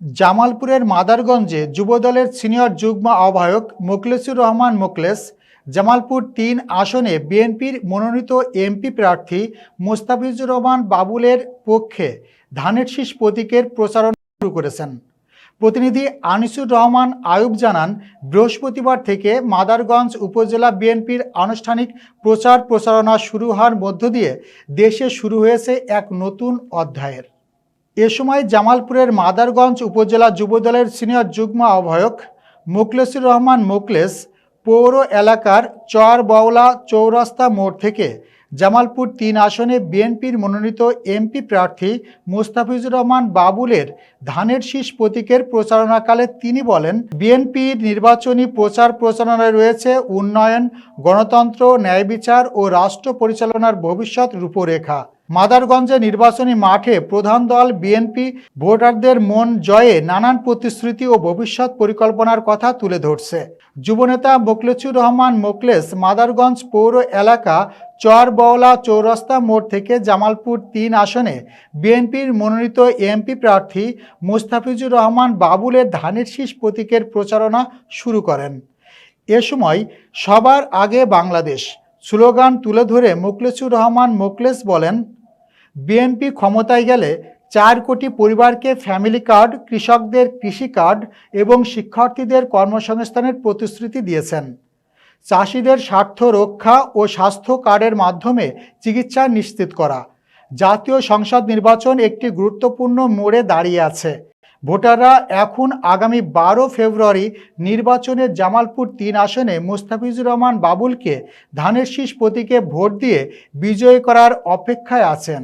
জামালপুরের মাদারগঞ্জে যুবদলের সিনিয়র যুগ্ম আহ্বায়ক মোখলেছুর রহমান মোখলেস জামালপুর ৩ আসনে বিএনপির মনোনীত এমপি প্রার্থী মোস্তাফিজুর রহমান বাবুলের পক্ষে ধানের শীষ প্রতীকের প্রচারণা শুরু করেছেন। প্রতিনিধি আনিসুর রহমান আয়ুব জানান, বৃহস্পতিবার থেকে মাদারগঞ্জ উপজেলা বিএনপির আনুষ্ঠানিক প্রচারণা শুরু হওয়ার মধ্য দিয়ে দেশে শুরু হয়েছে এক নতুন অধ্যায়ের। এ সময় জামালপুরের মাদারগঞ্জ উপজেলা যুবদলের সিনিয়র যুগ্ম আহ্বায়ক মোখলেছুর রহমান মোখলেস পৌর এলাকার চরবাওলা চৌরাস্তা মোড় থেকে জামালপুর ৩ আসনে বিএনপির মনোনীত এমপি প্রার্থী মোস্তাফিজুর রহমান বাবুলের ধানের শীষ প্রতীকের প্রচারণাকালে তিনি বলেন, বিএনপির নির্বাচনী প্রচারণায় রয়েছে উন্নয়ন, গণতন্ত্র, ন্যায় বিচার ও রাষ্ট্র পরিচালনার ভবিষ্যৎ রূপরেখা। মাদারগঞ্জে নির্বাচনী মাঠে প্রধান দল বিএনপি ভোটারদের মন জয়ে নানান প্রতিশ্রুতি ও ভবিষ্যৎ পরিকল্পনার কথা তুলে ধরছে। যুবনেতা মোখলেছুর রহমান মোখলেস মাদারগঞ্জ পৌর এলাকা চরবাওলা চৌরাস্তা মোড় থেকে জামালপুর ৩ আসনে বিএনপির মনোনীত এমপি প্রার্থী মোস্তাফিজুর রহমান বাবুলের ধানের শীষ প্রতীকের প্রচারণা শুরু করেন। এ সময় সবার আগে বাংলাদেশ স্লোগান তুলে ধরে মোখলেছুর রহমান মোখলেস বলেন, বিএনপি ক্ষমতায় গেলে ৪ কোটি পরিবারকে ফ্যামিলি কার্ড, কৃষকদের কৃষি কার্ড এবং শিক্ষার্থীদের কর্মসংস্থানের প্রতিশ্রুতি দিয়েছেন। চাষিদের স্বার্থ রক্ষা ও স্বাস্থ্য কার্ডের মাধ্যমে চিকিৎসা নিশ্চিত করা। জাতীয় সংসদ নির্বাচন একটি গুরুত্বপূর্ণ মোড়ে দাঁড়িয়ে আছে। ভোটাররা এখন আগামী ১২ ফেব্রুয়ারি নির্বাচনে জামালপুর ৩ আসনে মোস্তাফিজুর রহমান বাবুলকে ধানের শীষ প্রতীকে ভোট দিয়ে বিজয়ী করার অপেক্ষায় আছেন।